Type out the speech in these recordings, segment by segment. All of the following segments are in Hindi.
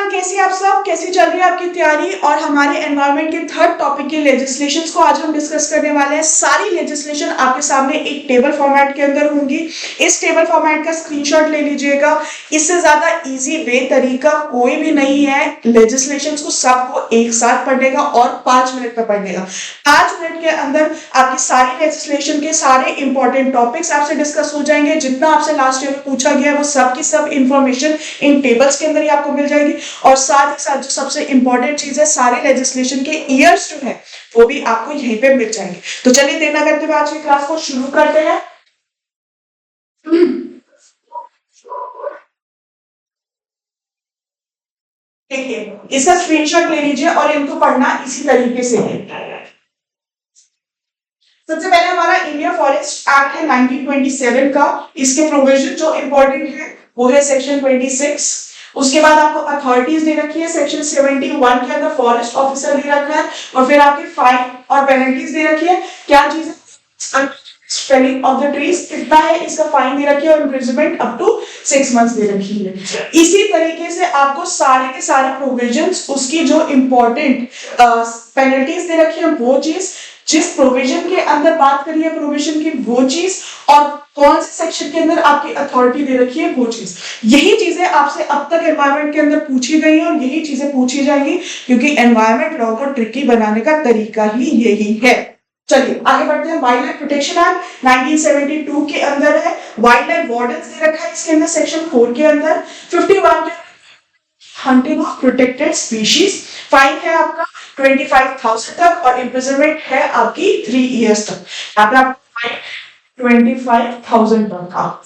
एवरीवन, कैसी आप सब, कैसी चल रही है आपकी तैयारी। और हमारे एनवायरनमेंट के थर्ड टॉपिक के लेजिस्लेशंस को आज हम डिस्कस करने वाले हैं। सारी लेजिस्लेशन आपके सामने एक टेबल फॉर्मेट के अंदर होंगी। इस टेबल फॉर्मेट का स्क्रीनशॉट ले लीजिएगा। इससे ज्यादा इजी वे तरीका कोई भी नहीं है लेजिस्लेशंस को सबको एक साथ पढ़ने का और 5 मिनट में पढ़ने का। 5 मिनट के अंदर आपकी सारी लेजिस्लेशन के सारे इंपॉर्टेंट टॉपिक्स आपसे डिस्कस हो जाएंगे। जितना आपसे लास्ट ईयर में पूछा गया है वो सब की सब इंफॉर्मेशन इन टेबल्स के अंदर ही आपको मिल जाएगी। और साथ ही साथ जो सबसे इंपॉर्टेंट चीज है, सारे लेजिस्लेशन के ईयर्स जो है वो भी आपको यहीं पे मिल जाएंगे। तो चलिए देर ना करते हुए आज की क्लास को शुरू करते हैं। ठीक है, इसका स्क्रीनशॉट ले लीजिए और इनको पढ़ना इसी तरीके से है। सबसे पहले हमारा इंडिया फॉरेस्ट एक्ट है 1927 का। इसके प्रोविजन जो इंपॉर्टेंट है वो है सेक्शन 26। उसके बाद आपको अथॉरिटीज दे रखी है सेक्शन 71 के अंदर फॉरेस्ट ऑफिसर दे रखा है। और फिर आपकी फाइन और पेनल्टीज दे रखी है। क्या चीज है, फेलिंग ऑफ द ट्रीज कितना है इसका फाइन दे रखी है और इम्प्रिजनमेंट अप टू 6 मंथ्स दे रखी है। इसी तरीके से आपको सारे के सारे प्रोविजंस, उसकी जो इंपॉर्टेंट पेनल्टीज दे रखी है वो चीज, जिस प्रोविजन के अंदर बात करी है प्रोविजन की वो चीज, और कौन से सेक्शन के अंदर आपकी अथॉरिटी दे रखी है वो चीज। यही चीजें आपसे अब तक एनवायरनमेंट के अंदर पूछी गई हैं और यही चीजें पूछी जाएंगी, क्योंकि एनवायरनमेंट लॉ को ट्रिकी बनाने का तरीका ही यही है। चलिए आगे बढ़ते हैं। वाइल्ड लाइफ प्रोटेक्शन एक्ट 1972 के अंदर है। वाइल्ड लाइफ वार्डन्स दे रखा है इसके अंदर सेक्शन 4 के अंदर। 51 के hunting of protected species, fine है आपका 25,000 तक और इम्प्रिजनमेंट है आपकी 3 इयर्स तक। यहाँ पे आपको फाइन 25,000 तक का,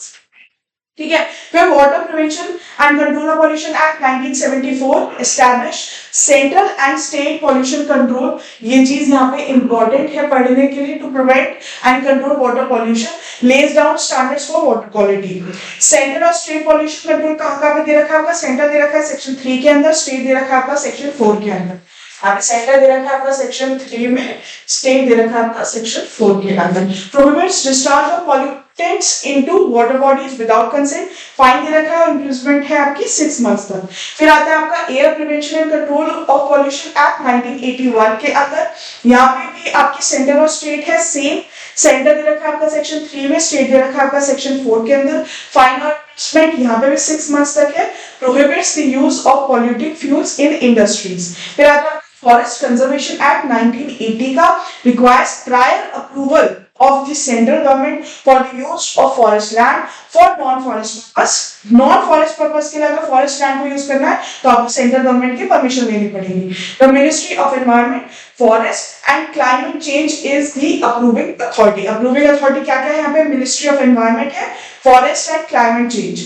ठीक है। फिर water prevention and control of pollution act 1974 establish central and state pollution control. ये चीज यहाँ पे इंपॉर्टेंट है पढ़ने के लिए। To prevent and control water pollution, lays down standards for water quality. Central और स्टेट पॉल्यूशन कंट्रोल कहाँ पे दे रखा है आपका, सेंट्रल दे रखा है सेक्शन 3 के अंदर, स्टेट दे रखा है आपका सेक्शन 4 के अंदर। आपने सेंटर दे रखा है आपका सेक्शन 3 में, स्टेट दे रखा है आपका सेक्शन 4 के अंदर। Prohibits discharge of pollutants into water bodies without consent, fine they रखा है और इम्प्रिजनमेंट है आपकी 6 मंथ्स तक। फिर आता है आपका air prevention and control of pollution act 1981 के अंदर। यहाँ पे भी आपकी सेंटर और स्टेट है सेम। सेंटर दे रखा है आपका सेक्शन 3 में, स्टेट दे रखा है आपका सेक्शन 4 के अंदर। फाइन और इम्प्रिजनमेंट यहाँ पे भी 6 मंथ्स तक है। Prohibits the use of polluting fuels in industries. फिर आता है फॉरेस्ट कंजर्वेशन एक्ट 1980 का, requires prior approval of the central government for the use of forest land for non-forest purpose. Non-forest purpose के लिए अगर forest land को यूज करना है तो आपको सेंट्रल गवर्नमेंट की परमिशन लेनी पड़ेगी। The Ministry of Environment, Forest and Climate Change is the approving authority. Approving authority क्या क्या है यहाँ पे, Ministry of Environment है, Forest and Climate Change।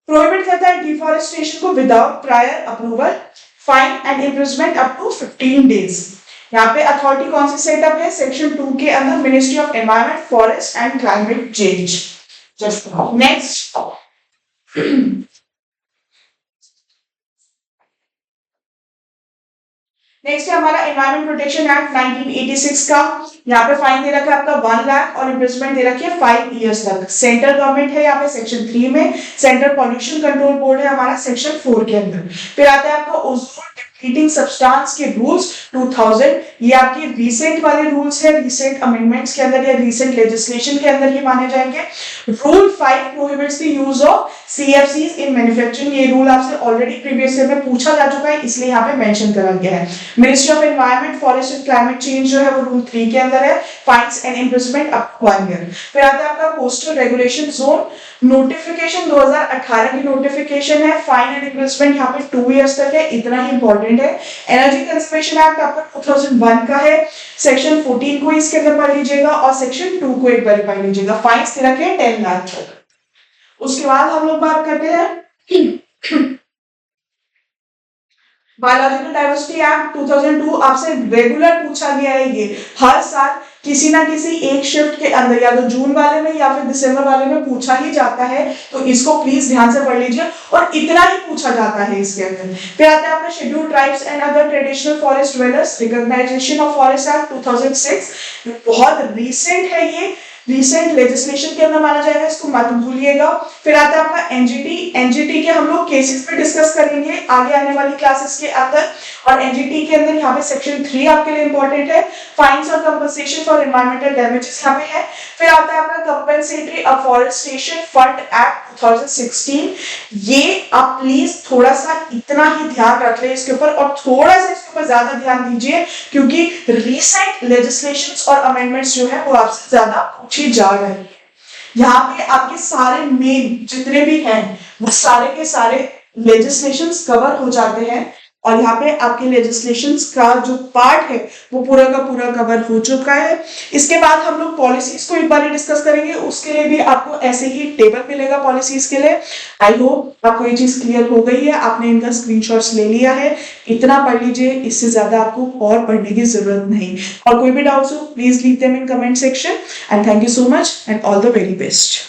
Prohibit करता है deforestation को without prior approval, fine and imprisonment up to 15 days. यहाँ पे अथॉरिटी कौन सी सेटअप है, सेक्शन 2 के अंदर, ministry of environment, forest and climate change. Next next है हमारा एनवायरमेंट प्रोटेक्शन एक्ट 1986 का। यहाँ पे फाइन दे रखा है आपका 1 लाख और इम्प्रिजनमेंट दे रखी है 5 इयर्स तक। सेंट्रल गवर्नमेंट है यहाँ पे सेक्शन 3 में, सेंट्रल पॉल्यूशन कंट्रोल बोर्ड है हमारा सेक्शन 4 के अंदर। फिर आता है आपका ओजोन डिप्लीटिंग सब्सटेंस के रूल्स 2000। ये आपकी रिसेंट वाले रूल्स है, रिसेंट अमेंडमेंट्स के अंदर या रिसेंट लेजिस्लेशन के अंदर ही माने जाएंगे। Rule 5 prohibits the use of CFCs in manufacturing. ये रूल आपसे ऑलरेडी प्रीवियस ईयर में पूछा जा चुका है, इसलिए यहाँ पे मेंशन करा गया है। Ministry of environment, forest and climate change जो है वो रूल 3 के अंदर है, fines and imprisonment up to 1 year. फिर आता है आपका कोस्टल रेगुलेशन जोन नोटिफिकेशन 2018 की नोटिफिकेशन है, फाइन एंड इम्प्रिजनमेंट यहाँ पे 2 इयर्स तक है, इतना ही इंपॉर्टेंट है। एनर्जी कंजर्वेशन एक्ट आपका 2001 का है, सेक्शन 14 को इसके अंदर पढ़ लीजिएगा और सेक्शन 2 को एक बार पढ़ लीजिएगा। फाइन्स दे रखे हैं 10 लाख तक। उसके बाद हम लोग बात करते हैं बायोलॉजिकल डाइवर्सिटी एक्ट 2002। आपसे रेगुलर पूछा गया है ये, हर साल किसी ना किसी एक शिफ्ट के अंदर, या तो जून वाले में या फिर दिसंबर वाले में पूछा ही जाता है, तो इसको प्लीज ध्यान से पढ़ लीजिए और इतना ही पूछा जाता है इसके अंदर। फिर आता है आपका scheduled tribes and other traditional forest dwellers, recognition of forest act 2006, बहुत रिसेंट है ये। रिसेंट लेजिस्लेशन के अंदर माना जाएगा, इसको मत भूलिएगा। फिर आता है आपका एनजीटी। एनजीटी के हम लोग केसेस पे डिस्कस करेंगे आगे आने वाली क्लासेस के अंदर, और एनजीटी के अंदर यहाँ पे सेक्शन 3 आपके लिए इंपॉर्टेंट है, फाइन्स और कंपनसेशन फॉर एनवायरमेंटल डैमेजेस यहाँ पे है। फिर आता है आपका कंपेंसेटरी अफॉरेस्टेशन फंड एक्ट 2016। ये आप प्लीज थोड़ा सा इतना ही ध्यान रख ले इसके ऊपर, और थोड़ा सा इसके ऊपर ज्यादा ध्यान दीजिए, क्योंकि रिसेंट लेजिस्लेशंस और अमेंडमेंट्स जो है वो आपसे ज्यादा पूछी जा रही है। यहाँ पे आपके सारे मेन जितने भी हैं वो सारे के सारे लेजिस्लेशंस कवर हो जाते हैं, और यहाँ पे आपके लेजिस्लेशंस का जो पार्ट है वो पूरा का पूरा कवर हो चुका है। इसके बाद हम लोग पॉलिसीज को एक बार डिस्कस करेंगे, उसके लिए भी आपको ऐसे ही टेबल मिलेगा पॉलिसीज के लिए। आई होप आपको ये चीज क्लियर हो गई है, आपने इनका स्क्रीनशॉट्स ले लिया है, इतना पढ़ लीजिए, इससे ज्यादा आपको और पढ़ने की जरूरत नहीं। और कोई भी डाउट्स हो please leave them in comment section, and thank you so much and all the very best.